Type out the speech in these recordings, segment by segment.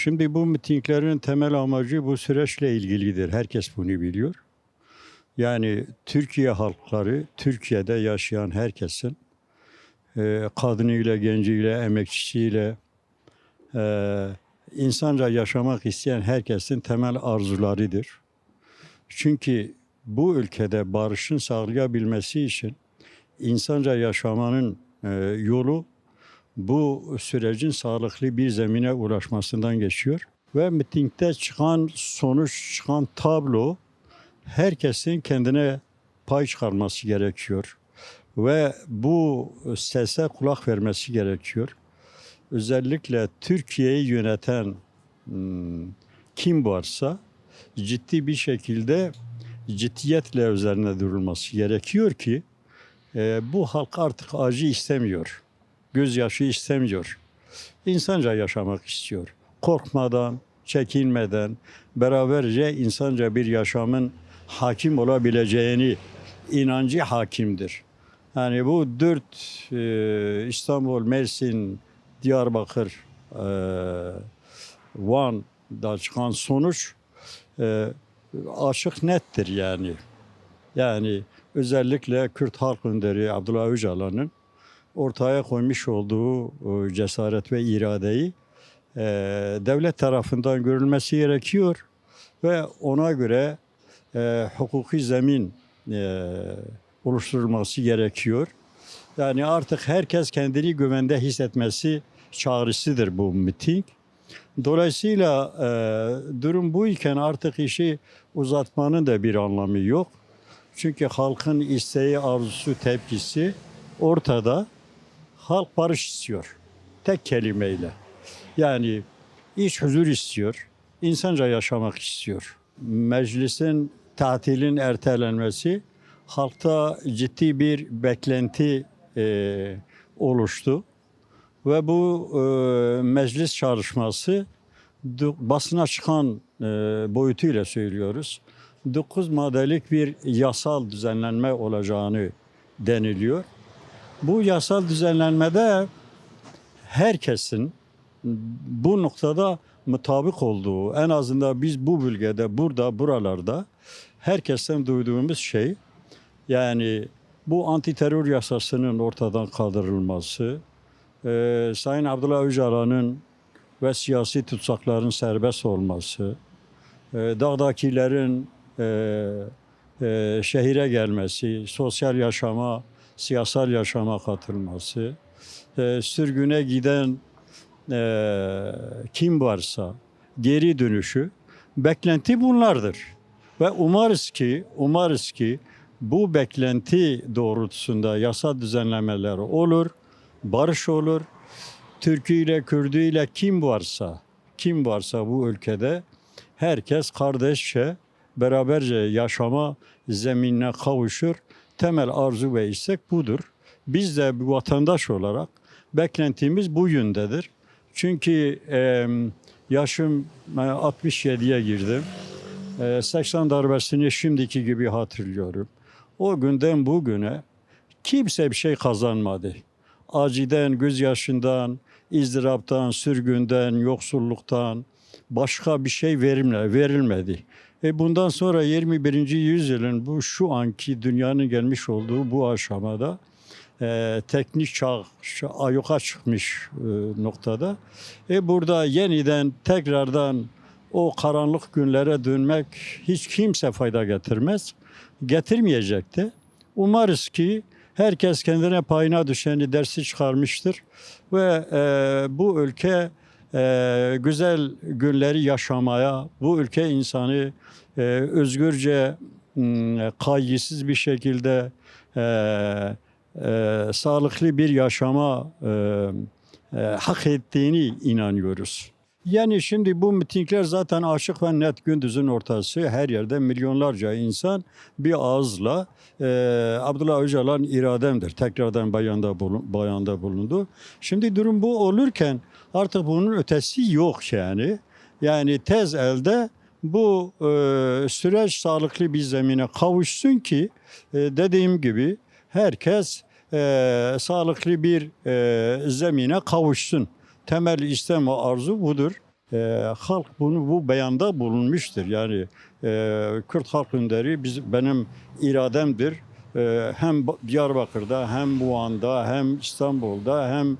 Şimdi bu mitinglerin temel amacı bu süreçle ilgilidir. Herkes bunu biliyor. Yani Türkiye halkları, Türkiye'de yaşayan herkesin kadınıyla, genciyle, emekçisiyle, e, insanca yaşamak isteyen herkesin temel arzularıdır. Çünkü bu ülkede barışın sağlayabilmesi için insanca yaşamanın yolu bu sürecin sağlıklı bir zemine ulaşmasından geçiyor. Ve mitingde çıkan sonuç, çıkan tablo herkesin kendine pay çıkarması gerekiyor. Ve bu sese kulak vermesi gerekiyor. Özellikle Türkiye'yi yöneten kim varsa ciddi bir şekilde ciddiyetle üzerine durulması gerekiyor ki bu halk artık acı istemiyor. Gözyaşı istemiyor. İnsanca yaşamak istiyor. Korkmadan, çekinmeden, beraberce insanca bir yaşamın hakim olabileceğini inancı hakimdir. Yani bu dört İstanbul, Mersin, Diyarbakır, Van'da çıkan sonuç açık nettir yani. Yani özellikle Kürt Halk Önderi Abdullah Öcalan'ın ortaya koymuş olduğu cesaret ve iradeyi devlet tarafından görülmesi gerekiyor ve ona göre hukuki zemin oluşturulması gerekiyor. Yani artık herkes kendini güvende hissetmesi çağrısıdır bu miting. Dolayısıyla durum bu iken artık işi uzatmanın da bir anlamı yok. Çünkü halkın isteği, arzusu, tepkisi ortada. Halk barış istiyor. Tek kelimeyle. Yani iç huzur istiyor. İnsanca yaşamak istiyor. Meclisin tatilin ertelenmesi halkta ciddi bir beklenti oluştu. Ve bu meclis çalışması basına çıkan boyutuyla söylüyoruz. 9 maddelik bir yasal düzenlenme olacağını deniliyor. Bu yasal düzenlenmede herkesin bu noktada mutabık olduğu, en azından biz bu bölgede, buralarda herkesten duyduğumuz şey, yani bu anti terör yasasının ortadan kaldırılması, Sayın Abdullah Öcalan'ın ve siyasi tutsakların serbest olması, dağdakilerin şehire gelmesi, sosyal yaşama, siyasal yaşama katılması, sürgüne giden kim varsa geri dönüşü, beklenti bunlardır. Ve umarız ki bu beklenti doğrultusunda yasa düzenlemeler olur, barış olur. Türk'ü ile Kürd'ü ile kim varsa bu ülkede herkes kardeşçe, beraberce yaşama zeminine kavuşur. Temel arzu ve istek budur. Biz de bir vatandaş olarak beklentimiz bu yöndedir. Çünkü yaşım 67'ye girdim. 80 darbesini şimdiki gibi hatırlıyorum. O günden bugüne kimse bir şey kazanmadı. Aciden, gözyaşından, izdıraptan, sürgünden, yoksulluktan başka bir şey verilmedi. Bundan sonra 21. yüzyılın şu anki dünyanın gelmiş olduğu bu aşamada teknik çağ ayyuka çıkmış noktada. Burada yeniden tekrardan o karanlık günlere dönmek hiç kimse fayda getirmez. Getirmeyecek de. Umarız ki herkes kendine payına düşeni dersi çıkarmıştır ve bu ülke güzel günleri yaşamaya, bu ülke insanı özgürce, kaygısız bir şekilde sağlıklı bir yaşama hak ettiğini inanıyoruz. Yani şimdi bu mitingler zaten açık ve net, gündüzün ortası, her yerde milyonlarca insan bir ağızla Abdullah Öcalan irademdir. Tekrardan bayanda bulundu. Şimdi durum bu olurken artık bunun ötesi yok yani. Yani tez elde bu süreç sağlıklı bir zemine kavuşsun ki dediğim gibi herkes sağlıklı bir zemine kavuşsun. Temel istem ve arzu budur. Halk bunu bu beyanda bulunmuştur. Yani Kürt halk önderi benim irademdir. Hem Diyarbakır'da hem Muğan'da hem İstanbul'da hem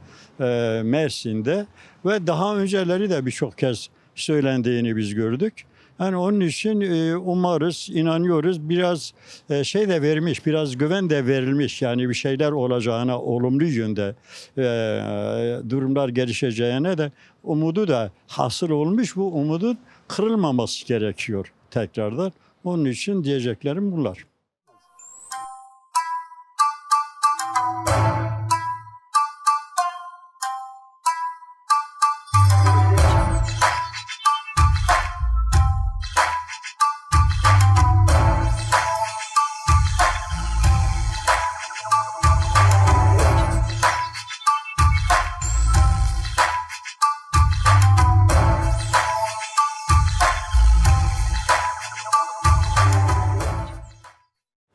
Mersin'de ve daha önceleri de birçok kez söylendiğini biz gördük. Yani onun için umarız, inanıyoruz. Biraz şey de vermiş, biraz güven de verilmiş. Yani bir şeyler olacağına, olumlu yönde durumlar gelişeceğine de umudu da hasıl olmuş. Bu umudun kırılmaması gerekiyor tekrardan. Onun için diyeceklerim bunlar.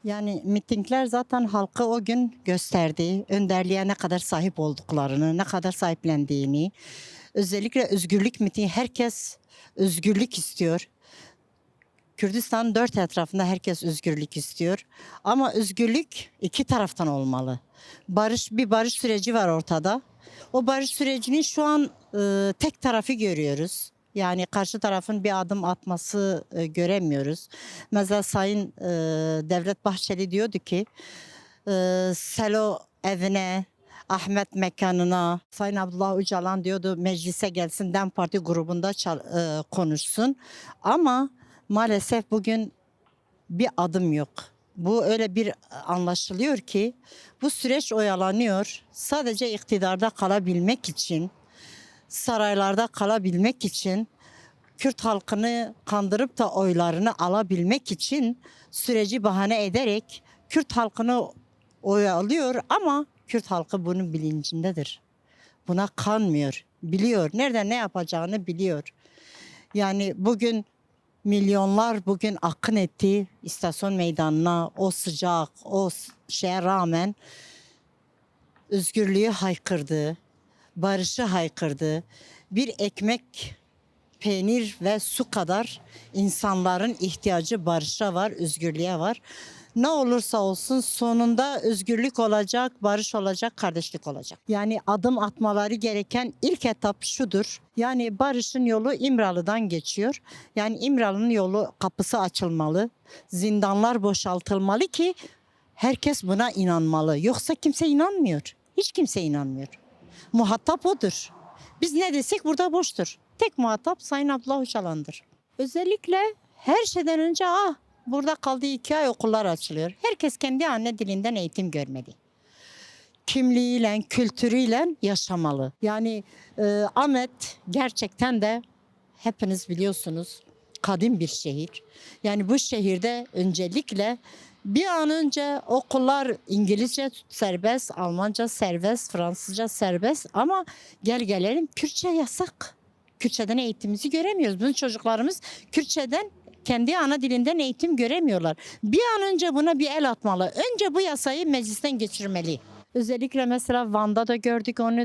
Yani mitingler zaten halkı o gün gösterdi. Önderliğe ne kadar sahip olduklarını, ne kadar sahiplendiğini. Özellikle özgürlük mitingi, herkes özgürlük istiyor. Kürdistan dört etrafında herkes özgürlük istiyor. Ama özgürlük iki taraftan olmalı. Bir barış süreci var ortada. O barış sürecini şu an tek tarafı görüyoruz. Yani karşı tarafın bir adım atması göremiyoruz. Mesela Sayın Devlet Bahçeli diyordu ki Selo evine, Ahmet mekanına, Sayın Abdullah Öcalan diyordu meclise gelsin, DEM Parti grubunda konuşsun. Ama maalesef bugün bir adım yok. Bu öyle bir anlaşılıyor ki bu süreç oyalanıyor. Sadece iktidarda kalabilmek için, saraylarda kalabilmek için, Kürt halkını kandırıp da oylarını alabilmek için süreci bahane ederek Kürt halkını oyalıyor ama Kürt halkı bunun bilincindedir. Buna kanmıyor, biliyor. Nerede ne yapacağını biliyor. Yani bugün milyonlar bugün akın etti istasyon meydanına, o sıcak, o şeye rağmen özgürlüğü haykırdı, barışı haykırdı. Bir ekmek, peynir ve su kadar insanların ihtiyacı barışa var, özgürlüğe var. Ne olursa olsun sonunda özgürlük olacak, barış olacak, kardeşlik olacak. Yani adım atmaları gereken ilk etap şudur. Yani barışın yolu İmralı'dan geçiyor. Yani İmralı'nın yolu, kapısı açılmalı. Zindanlar boşaltılmalı ki herkes buna inanmalı. Yoksa kimse inanmıyor. Hiç kimse inanmıyor. Muhatap odur. Biz ne desek burada boştur. Tek muhatap Sayın Abdullah Öcalan'dır. Özellikle her şeyden önce burada kaldığı 2 ay okullar açılıyor. Herkes kendi anne dilinden eğitim görmeli. Kimliğiyle, kültürüyle yaşamalı. Yani Ahmet gerçekten de hepiniz biliyorsunuz kadim bir şehir. Yani bu şehirde öncelikle bir an önce okullar İngilizce serbest, Almanca serbest, Fransızca serbest ama gelelim Kürtçe yasak. Kürtçeden eğitimimizi göremiyoruz. Bizim çocuklarımız Kürtçeden kendi ana dilinden eğitim göremiyorlar. Bir an önce buna bir el atmalı. Önce bu yasayı meclisten geçirmeli. Özellikle mesela Van'da da gördük onu,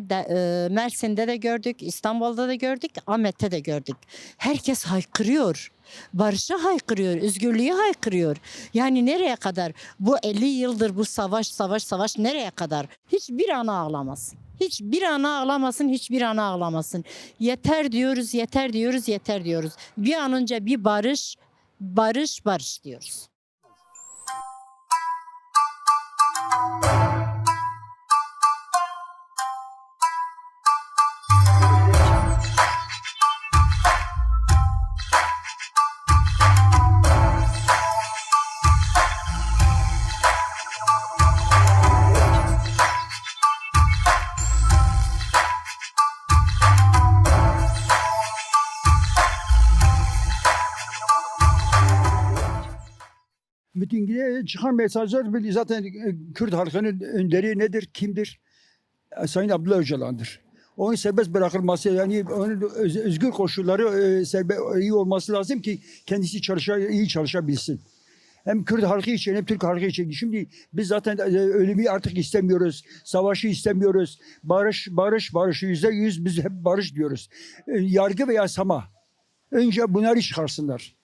Mersin'de de gördük, İstanbul'da da gördük, Ahmet'te de gördük. Herkes haykırıyor. Barışı haykırıyor, özgürlüğü haykırıyor. Yani nereye kadar? Bu 50 yıldır bu savaş nereye kadar? Hiçbir ana ağlamasın. Hiçbir ana ağlamasın, hiçbir ana ağlamasın. Yeter diyoruz, yeter diyoruz, yeter diyoruz. Bir an önce bir barış diyoruz. Mitingde çıkan mesajlar zaten Kürt halkının önderi nedir, kimdir? Sayın Abdullah Öcalan'dır. Onun serbest bırakılması yani onun özgür koşulları iyi olması lazım ki kendisi iyi çalışabilsin. Hem Kürt halkı için hem Türk halkı için. Şimdi biz zaten ölümü artık istemiyoruz. Savaşı istemiyoruz. Barış, barış, barış. %100 biz hep barış diyoruz. Yargı ve yasama. Önce bunları çıkarsınlar.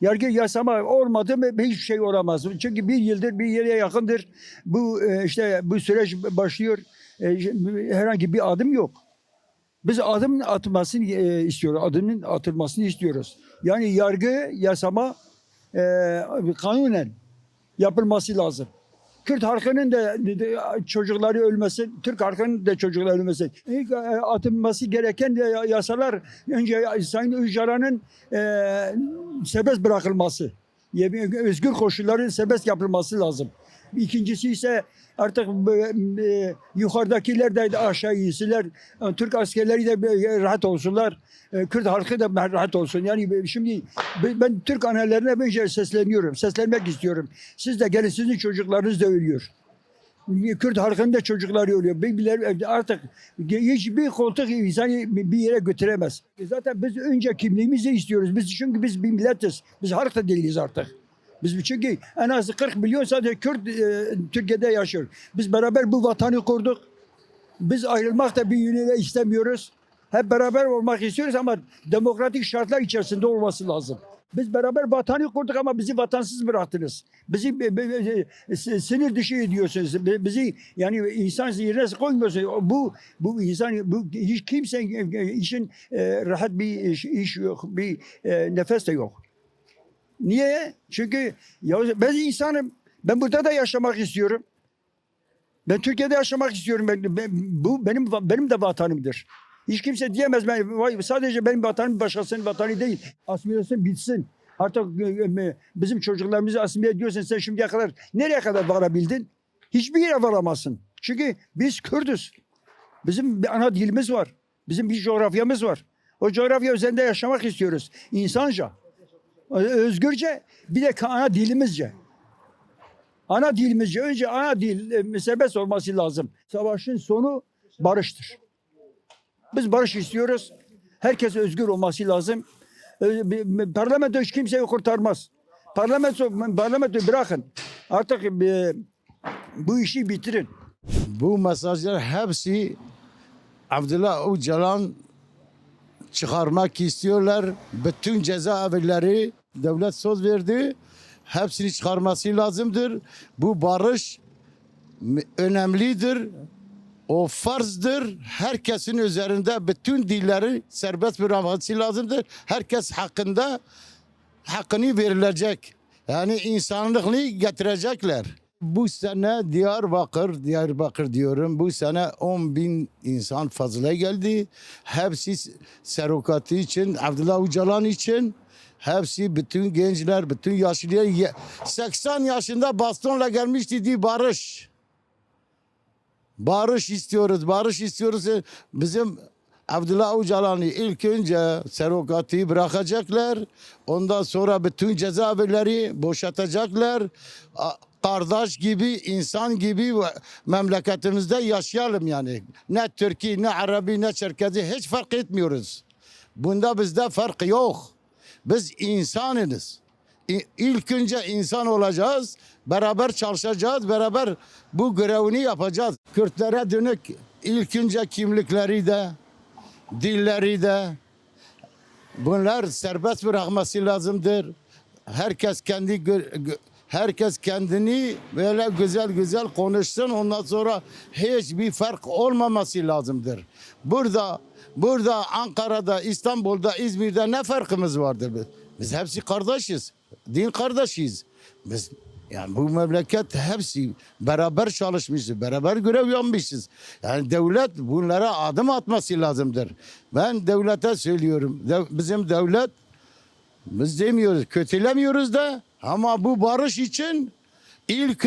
Yargı yasama olmadı mı hiçbir şey olamaz. Çünkü bir yıldır bir yere yakındır. Bu işte bu süreç başlıyor. Herhangi bir adım yok. Biz adım atmasını istiyoruz. Adımın atılmasını istiyoruz. Yani yargı, yasama kanunen yapılması lazım. Kürt halkının da çocukları ölmesin, Türk halkının da çocukları ölmesin. İlk atılması gereken yasalar önce Sayın Öcalan'ın serbest bırakılması, özgür koşulların serbest yapılması lazım. İkincisi ise artık yukarıdakiler de aşağı insinler. Türk askerleri de rahat olsunlar. Kürt halkı da rahat olsun. Yani şimdi ben Türk annelerine önce sesleniyorum. Seslenmek istiyorum. Siz de gelin, sizin çocuklarınız da ölüyor. Kürt halkının da çocukları ölüyor. Birbirleri artık hiçbir koltuk insanı bir yere götüremez. Zaten biz önce kimliğimizi istiyoruz. Çünkü biz bir milletiz. Biz halk da değiliz artık. Biz çünkü en az 40 milyon sadece Kürt Türkiye'de yaşıyor. Biz beraber bu vatanı kurduk. Biz ayrılmak da bir yönüyle istemiyoruz. Hep beraber olmak istiyoruz ama demokratik şartlar içerisinde olması lazım. Biz beraber vatanı kurduk ama bizi vatansız bıraktınız. Bizi sinir dışı ediyorsunuz. Bizi yani insan yerine koymuyorsunuz. Bu insan, hiç kimsenin işin rahat bir iş yok, bir nefes de yok. Niye? Çünkü ya ben insanım. Ben burada da yaşamak istiyorum. Ben Türkiye'de yaşamak istiyorum. Bu benim de vatanımdır. Hiç kimse diyemez sadece benim vatanım başkasının vatanı değil. Asimilasyon bitsin. Artık bizim çocuklarımızı asimile ediyorsun. Sen şimdiye kadar nereye kadar varabildin? Hiçbir yere varamazsın. Çünkü biz Kürdüz. Bizim bir ana dilimiz var. Bizim bir coğrafyamız var. O coğrafya üzerinde yaşamak istiyoruz. İnsanca. Özgürce, bir de ana dilimizce. Ana dilimizce. Önce ana dil serbest olması lazım. Savaşın sonu barıştır. Biz barış istiyoruz. Herkes özgür olması lazım. Parlamento hiç kimseyi kurtarmaz. Parlamento bırakın. Artık bu işi bitirin. Bu mesajlar hepsi Abdullah Öcalan çıkarmak istiyorlar. Bütün cezaevleri devlet söz verdi. Hepsini çıkarması lazımdır. Bu barış önemlidir. O farzdır. Herkesin üzerinde bütün dilleri serbest bırakması lazımdır. Herkes hakkını verilecek. Yani insanlıklı getirecekler. Bu sene Diyarbakır diyorum. Bu sene 10.000 insan fazla geldi. Hepsi serokatı için, Abdullah Öcalan için. Hepsi bütün gençler, bütün yaşlılar 80 yaşında bastonla gelmiş dedi barış. Barış istiyoruz, barış istiyoruz. Bizim Abdullah Öcalan'ı ilk önce serokatı bırakacaklar. Ondan sonra bütün cezaevleri boşaltacaklar. Kardeş gibi, insan gibi memleketimizde yaşayalım yani. Ne Türkiye, ne Arabi, ne Çerkezi hiç fark etmiyoruz. Bunda bizde fark yok. Biz insanız. İlk önce insan olacağız, beraber çalışacağız, beraber bu görevini yapacağız. Kürtlere dönük ilk önce kimlikleri de, dilleri de bunlar serbest bırakması lazımdır. Herkes kendini böyle güzel güzel konuşsun. Ondan sonra hiçbir fark olmaması lazımdır. Burada Ankara'da, İstanbul'da, İzmir'de ne farkımız vardır? Biz hepsi kardeşiz. Din kardeşiz. Biz yani bu memleket hepsi beraber çalışmışız, beraber görev yapmışız. Yani devlet bunlara adım atması lazımdır. Ben devlete söylüyorum. Bizim devlet biz demiyoruz, kötülemiyoruz da ama bu barış için ilk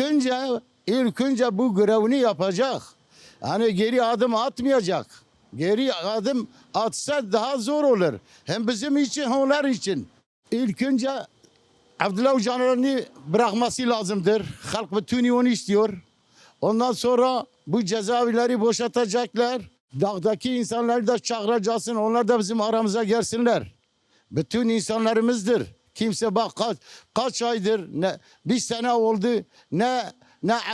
önce bu görevini yapacak. Yani geri adım atmayacak. Geri adım atsa daha zor olur. Hem bizim için hem onlar için. İlk önce Abdullah Öcalan'ı bırakması lazımdır. Halk bütün onu istiyor. Ondan sonra bu cezaevleri boşaltacaklar. Dağdaki insanları da çağıracaksın. Onlar da bizim aramıza gelsinler. Bütün insanlarımızdır. Kimse bak kaç aydır ne bir sene oldu ne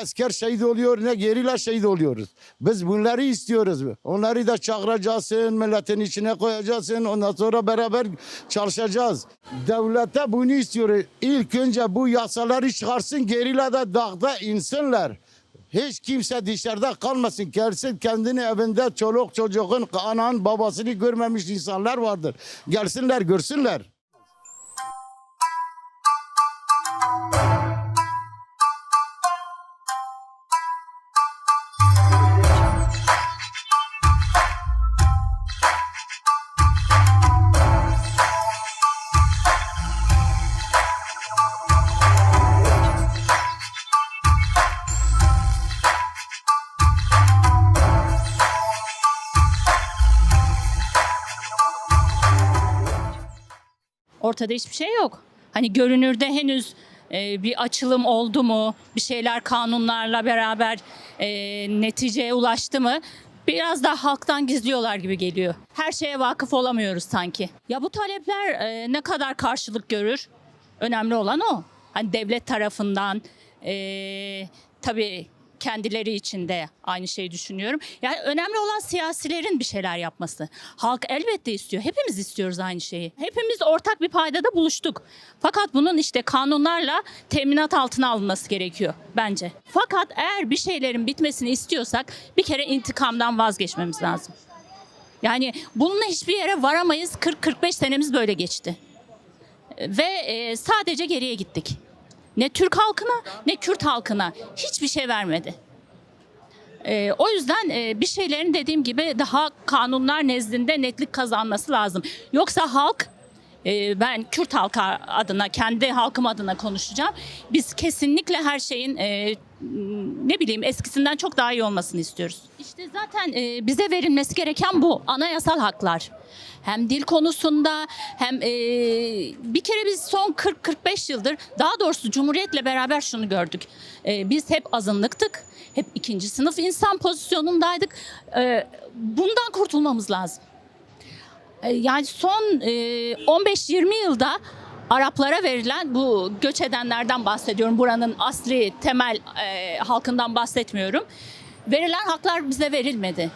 asker şehit oluyor ne gerilla şehit oluyoruz. Biz bunları istiyoruz. Onları da çağıracaksın, milletin içine koyacaksın. Ondan sonra beraber çalışacağız. Devlete bunu istiyoruz. İlk önce bu yasaları çıkarsın, gerilla da dağda insinler. Hiç kimse dışarıda kalmasın. Gelsin kendini evinde çoluk çocuğun anan babasını görmemiş insanlar vardır. Gelsinler görsünler. Ortada hiçbir şey yok. Hani görünürde henüz bir açılım oldu mu, bir şeyler kanunlarla beraber neticeye ulaştı mı? Biraz daha halktan gizliyorlar gibi geliyor. Her şeye vakıf olamıyoruz sanki. Ya bu talepler ne kadar karşılık görür? Önemli olan o. Hani devlet tarafından tabii kendileri için de aynı şeyi düşünüyorum. Yani önemli olan siyasilerin bir şeyler yapması. Halk elbette istiyor. Hepimiz istiyoruz aynı şeyi. Hepimiz ortak bir paydada buluştuk. Fakat bunun işte kanunlarla teminat altına alınması gerekiyor bence. Fakat eğer bir şeylerin bitmesini istiyorsak bir kere intikamdan vazgeçmemiz lazım. Yani bununla hiçbir yere varamayız. 40-45 senemiz böyle geçti. Ve sadece geriye gittik. Ne Türk halkına ne Kürt halkına hiçbir şey vermedi. O yüzden bir şeylerin dediğim gibi daha kanunlar nezdinde netlik kazanması lazım. Yoksa halk, ben Kürt halkı adına, kendi halkım adına konuşacağım. Biz kesinlikle her şeyin ne bileyim eskisinden çok daha iyi olmasını istiyoruz. İşte zaten bize verilmesi gereken bu anayasal haklar. Hem dil konusunda hem bir kere biz son 40-45 yıldır daha doğrusu Cumhuriyet'le beraber şunu gördük. Biz hep azınlıktık. Hep ikinci sınıf insan pozisyonundaydık. Bundan kurtulmamız lazım. Yani son 15-20 yılda Araplara verilen bu göç edenlerden bahsediyorum. Buranın asli temel halkından bahsetmiyorum. Verilen haklar bize verilmedi.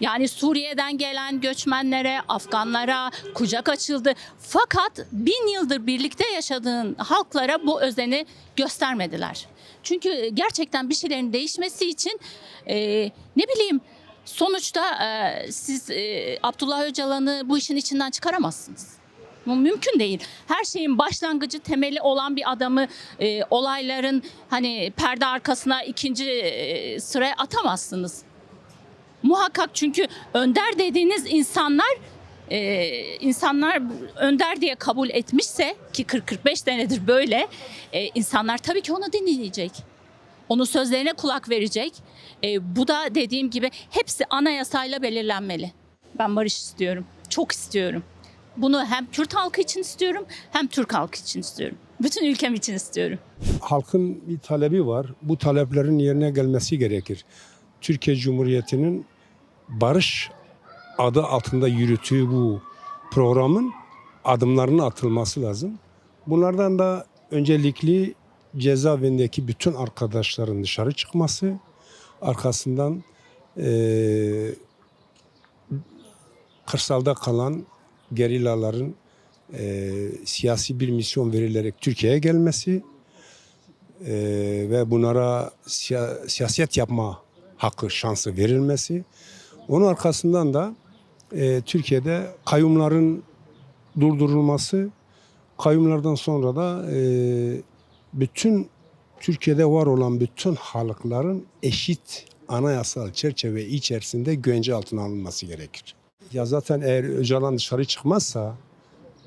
Yani Suriye'den gelen göçmenlere, Afganlara kucak açıldı. Fakat 1000 yıldır birlikte yaşadığın halklara bu özeni göstermediler. Çünkü gerçekten bir şeylerin değişmesi için ne bileyim sonuçta siz Abdullah Öcalan'ı bu işin içinden çıkaramazsınız. Bu mümkün değil. Her şeyin başlangıcı temeli olan bir adamı olayların hani perde arkasına ikinci sıraya atamazsınız. Muhakkak çünkü önder dediğiniz insanlar önder diye kabul etmişse ki 40-45 senedir böyle insanlar tabii ki onu dinleyecek. Onun sözlerine kulak verecek. Bu da dediğim gibi hepsi anayasayla belirlenmeli. Ben barış istiyorum. Çok istiyorum. Bunu hem Kürt halkı için istiyorum hem Türk halkı için istiyorum. Bütün ülkem için istiyorum. Halkın bir talebi var. Bu taleplerin yerine gelmesi gerekir. Türkiye Cumhuriyeti'nin barış adı altında yürüttüğü bu programın adımlarının atılması lazım. Bunlardan da öncelikli cezaevindeki bütün arkadaşların dışarı çıkması, arkasından kırsalda kalan gerillaların siyasi bir misyon verilerek Türkiye'ye gelmesi ve bunlara siyaset yapma hakkı, şansı verilmesi. Onun arkasından da Türkiye'de kayyumların durdurulması, kayyumlardan sonra da bütün Türkiye'de var olan bütün halkların eşit anayasal çerçeve içerisinde güvence altına alınması gerekir. Ya zaten eğer Öcalan dışarı çıkmazsa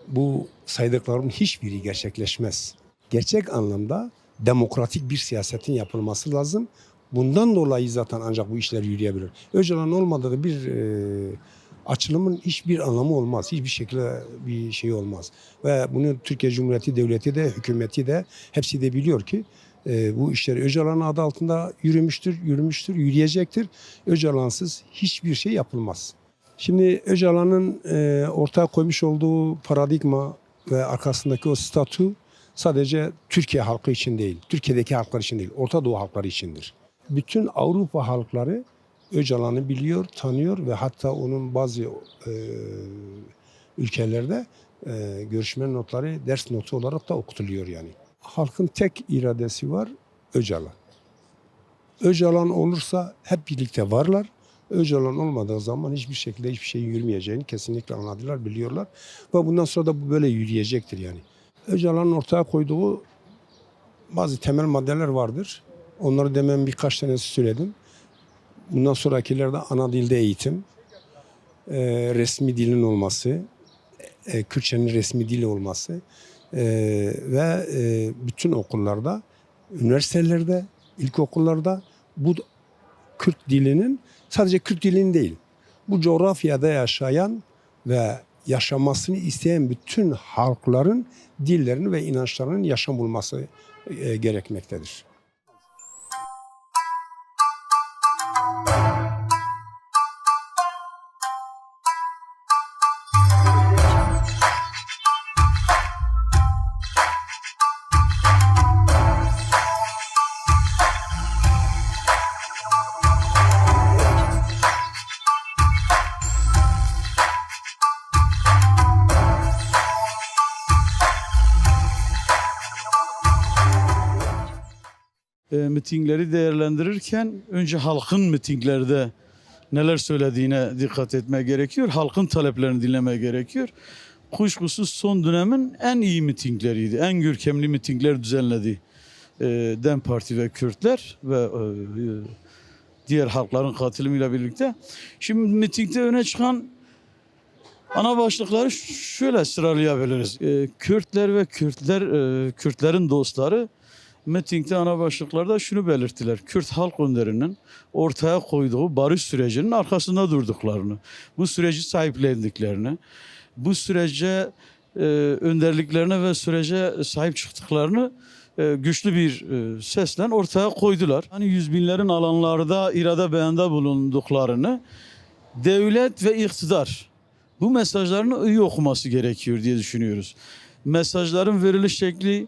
bu saydıklarımın hiçbiri gerçekleşmez. Gerçek anlamda demokratik bir siyasetin yapılması lazım. Bundan dolayı zaten ancak bu işler yürüyebilir. Öcalan olmadığı da bir açılımın hiçbir anlamı olmaz. Hiçbir şekilde bir şey olmaz. Ve bunu Türkiye Cumhuriyeti Devleti de, hükümeti de hepsi de biliyor ki bu işler Öcalan'ın adı altında yürümüştür, yürüyecektir. Öcalansız hiçbir şey yapılmaz. Şimdi Öcalan'ın ortaya koymuş olduğu paradigma ve arkasındaki o statü sadece Türkiye halkı için değil, Türkiye'deki halklar için değil, Orta Doğu halkları içindir. Bütün Avrupa halkları Öcalan'ı biliyor, tanıyor ve hatta onun bazı ülkelerde görüşme notları ders notu olarak da okutuluyor yani. Halkın tek iradesi var, Öcalan. Öcalan olursa hep birlikte varlar. Öcalan olmadığı zaman hiçbir şekilde hiçbir şeyin yürümeyeceğini kesinlikle anladılar, biliyorlar. Ve bundan sonra da bu böyle yürüyecektir yani. Öcalan'ın ortaya koyduğu bazı temel maddeler vardır. Onları demin birkaç tanesi söyledim. Bundan sonrakilerde ana dilde eğitim, resmi dilin olması, Kürtçenin resmi dili olması ve bütün okullarda, üniversitelerde, ilkokullarda bu Kürt dilinin sadece Kürt dilinin değil, bu coğrafyada yaşayan ve yaşamasını isteyen bütün halkların dillerinin ve inançlarının yaşam bulması gerekmektedir. Mitingleri değerlendirirken önce halkın mitinglerde neler söylediğine dikkat etme gerekiyor. Halkın taleplerini dinleme gerekiyor. Kuşkusuz son dönemin en iyi mitingleriydi. En görkemli mitingler düzenledi DEM Parti ve Kürtler ve diğer halkların katılımıyla birlikte. Şimdi mitingde öne çıkan ana başlıkları şöyle sıralayabiliriz. Kürtler ve Kürtlerin dostları mitingde ana başlıklarda şunu belirttiler. Kürt halk önderinin ortaya koyduğu barış sürecinin arkasında durduklarını, bu süreci sahiplendiklerini, bu sürece önderliklerine ve sürece sahip çıktıklarını güçlü bir sesle ortaya koydular. Hani yüz binlerin alanlarda irade beyanda bulunduklarını devlet ve iktidar bu mesajlarını iyi okuması gerekiyor diye düşünüyoruz. Mesajların veriliş şekli,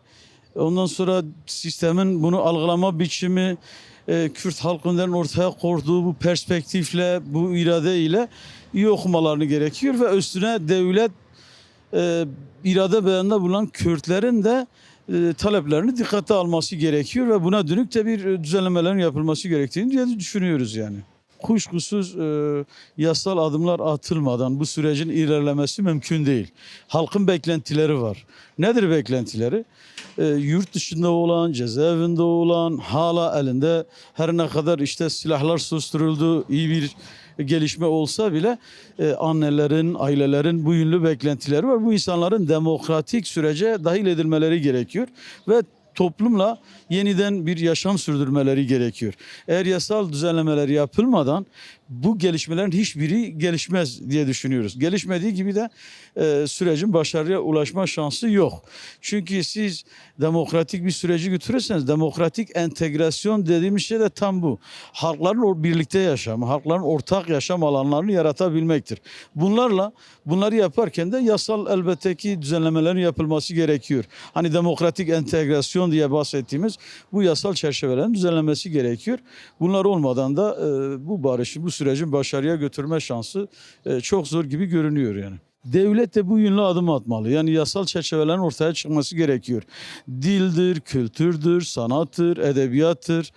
ondan sonra sistemin bunu algılama biçimi, Kürt halkının ortaya koyduğu bu perspektifle, bu irade ile iyi okumalarını gerekiyor ve üstüne devlet irade beyanında bulunan Kürtlerin de taleplerini dikkate alması gerekiyor ve buna dönük de bir düzenlemelerin yapılması gerektiğini diye düşünüyoruz yani. Kuşkusuz yasal adımlar atılmadan bu sürecin ilerlemesi mümkün değil. Halkın beklentileri var. Nedir beklentileri? Yurt dışında olan, cezaevinde olan, hala elinde her ne kadar işte silahlar susturuldu, iyi bir gelişme olsa bile annelerin, ailelerin bu yönlü beklentileri var. Bu insanların demokratik sürece dahil edilmeleri gerekiyor ve toplumla yeniden bir yaşam sürdürmeleri gerekiyor. Eğer yasal düzenlemeler yapılmadan bu gelişmelerin hiçbiri gelişmez diye düşünüyoruz. Gelişmediği gibi de sürecin başarıya ulaşma şansı yok. Çünkü siz demokratik bir süreci götürürseniz demokratik entegrasyon dediğimiz şey de tam bu. Halkların birlikte yaşamı, halkların ortak yaşam alanlarını yaratabilmektir. Bunları yaparken de yasal elbette ki düzenlemelerin yapılması gerekiyor. Hani demokratik entegrasyon diye bahsettiğimiz bu yasal çerçevelerin düzenlenmesi gerekiyor. Bunlar olmadan da bu barışı, bu sürecin başarıya götürme şansı çok zor gibi görünüyor yani. Devlet de bu yönlü adım atmalı. Yani yasal çerçevelerin ortaya çıkması gerekiyor. Dildir, kültürdür, sanattır, edebiyattır.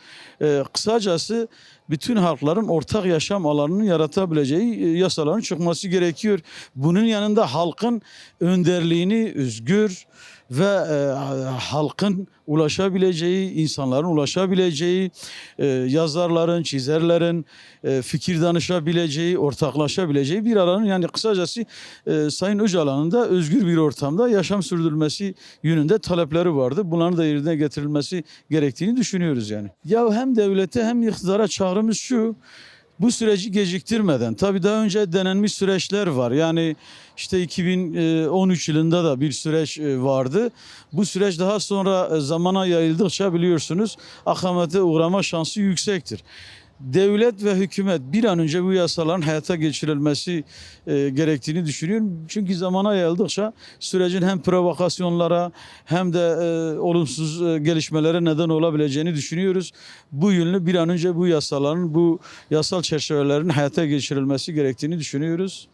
Kısacası bütün halkların ortak yaşam alanını yaratabileceği yasaların çıkması gerekiyor. Bunun yanında halkın önderliğini özgür ve halkın ulaşabileceği, insanların ulaşabileceği, yazarların, çizerlerin fikir danışabileceği, ortaklaşabileceği bir alanın, yani kısacası Sayın Öcalan'ın da özgür bir ortamda yaşam sürdürülmesi yönünde talepleri vardı. Bunların da yerine getirilmesi gerektiğini düşünüyoruz yani. Ya hem devlete hem iktidara çağrımız şu: bu süreci geciktirmeden, tabii daha önce denenmiş süreçler var. Yani işte 2013 yılında da bir süreç vardı. Bu süreç daha sonra zamana yayıldıkça biliyorsunuz akamete uğrama şansı yüksektir. devlet ve hükümet bir an önce bu yasaların hayata geçirilmesi gerektiğini düşünüyorum. Çünkü zamana yayıldıkça sürecin hem provokasyonlara hem de olumsuz gelişmelere neden olabileceğini düşünüyoruz. Bu yönlü bir an önce bu yasaların, bu yasal çerçevelerin hayata geçirilmesi gerektiğini düşünüyoruz.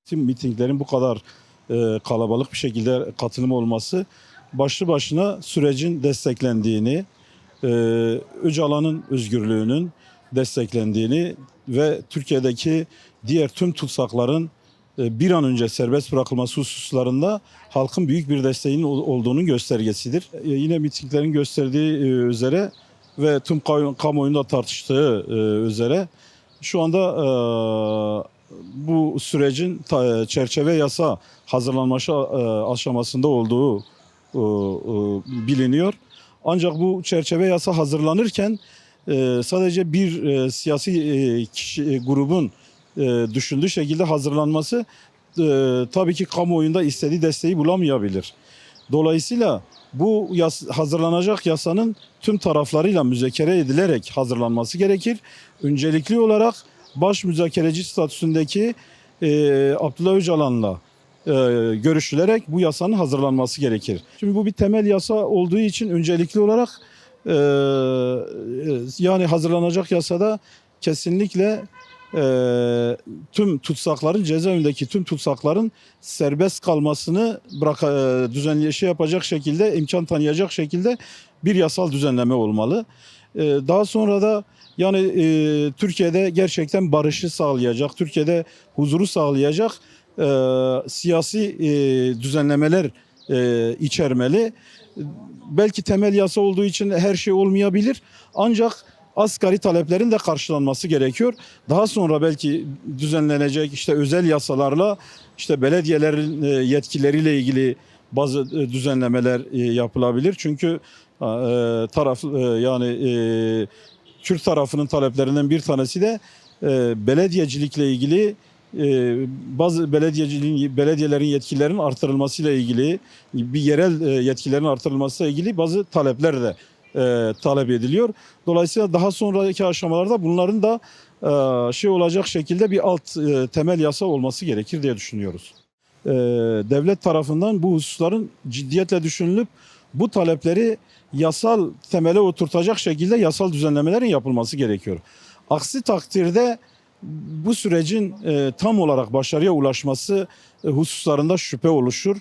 Tüm mitinglerin bu kadar kalabalık bir şekilde katılım olması başlı başına sürecin desteklendiğini, Öcalan'ın özgürlüğünün desteklendiğini ve Türkiye'deki diğer tüm tutsakların bir an önce serbest bırakılması hususlarında halkın büyük bir desteğinin olduğunun göstergesidir. Yine mitinglerin gösterdiği üzere ve tüm kamuoyunda tartıştığı üzere şu anda bu sürecin çerçeve yasa hazırlanması aşamasında olduğu biliniyor. Ancak bu çerçeve yasa hazırlanırken sadece bir siyasi grubun düşündüğü şekilde hazırlanması tabii ki kamuoyunda istediği desteği bulamayabilir. Dolayısıyla bu hazırlanacak yasanın tüm taraflarıyla müzakere edilerek hazırlanması gerekir. Öncelikli olarak baş müzakereci statüsündeki Abdullah Öcalan'la görüşülerek bu yasanın hazırlanması gerekir. Şimdi bu bir temel yasa olduğu için öncelikli olarak yani hazırlanacak yasada kesinlikle tüm tutsakların, cezaevindeki tüm tutsakların serbest kalmasını yapacak şekilde, imkan tanıyacak şekilde bir yasal düzenleme olmalı. Daha sonra da yani Türkiye'de gerçekten barışı sağlayacak, Türkiye'de huzuru sağlayacak siyasi düzenlemeler içermeli. Belki temel yasa olduğu için her şey olmayabilir. Ancak asgari taleplerin de karşılanması gerekiyor. Daha sonra belki düzenlenecek işte özel yasalarla işte belediyelerin yetkileriyle ilgili bazı düzenlemeler yapılabilir. Çünkü Kürt tarafının taleplerinden bir tanesi de belediyecilikle ilgili bazı belediyelerin yetkilerinin artırılmasıyla ilgili bir yerel yetkilerin artırılmasıyla ilgili bazı talepler de talep ediliyor. Dolayısıyla daha sonraki aşamalarda bunların da olacak şekilde bir alt temel yasa olması gerekir diye düşünüyoruz. Devlet tarafından bu hususların ciddiyetle düşünülüp bu talepleri yasal temele oturtacak şekilde yasal düzenlemelerin yapılması gerekiyor. Aksi takdirde bu sürecin tam olarak başarıya ulaşması hususlarında şüphe oluşur,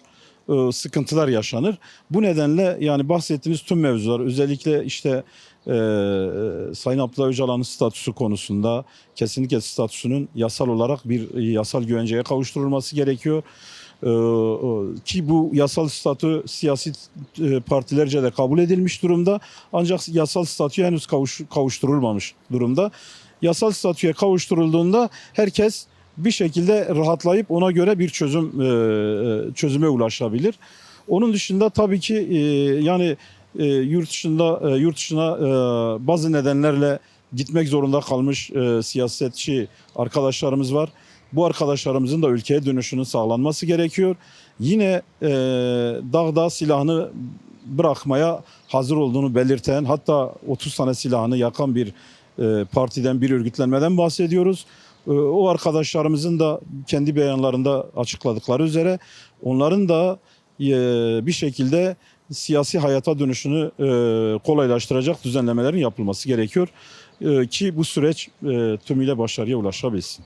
sıkıntılar yaşanır. Bu nedenle yani bahsettiğiniz tüm mevzular özellikle işte Sayın Abdullah Öcalan'ın statüsü konusunda kesinlikle statüsünün yasal olarak bir yasal güvenceye kavuşturulması gerekiyor. Ki bu yasal statü siyasi partilerce de kabul edilmiş durumda. Ancak yasal statüye henüz kavuşturulmamış durumda. Yasal statüye kavuşturulduğunda herkes bir şekilde rahatlayıp ona göre bir çözüme ulaşabilir. Onun dışında tabii ki yurt dışına bazı nedenlerle gitmek zorunda kalmış siyasetçi arkadaşlarımız var. Bu arkadaşlarımızın da ülkeye dönüşünün sağlanması gerekiyor. Yine dağda silahını bırakmaya hazır olduğunu belirten, hatta 30 tane silahını yakan bir partiden, bir örgütlenmeden bahsediyoruz. O arkadaşlarımızın da kendi beyanlarında açıkladıkları üzere onların da bir şekilde siyasi hayata dönüşünü kolaylaştıracak düzenlemelerin yapılması gerekiyor ki bu süreç tümüyle başarıya ulaşabilsin.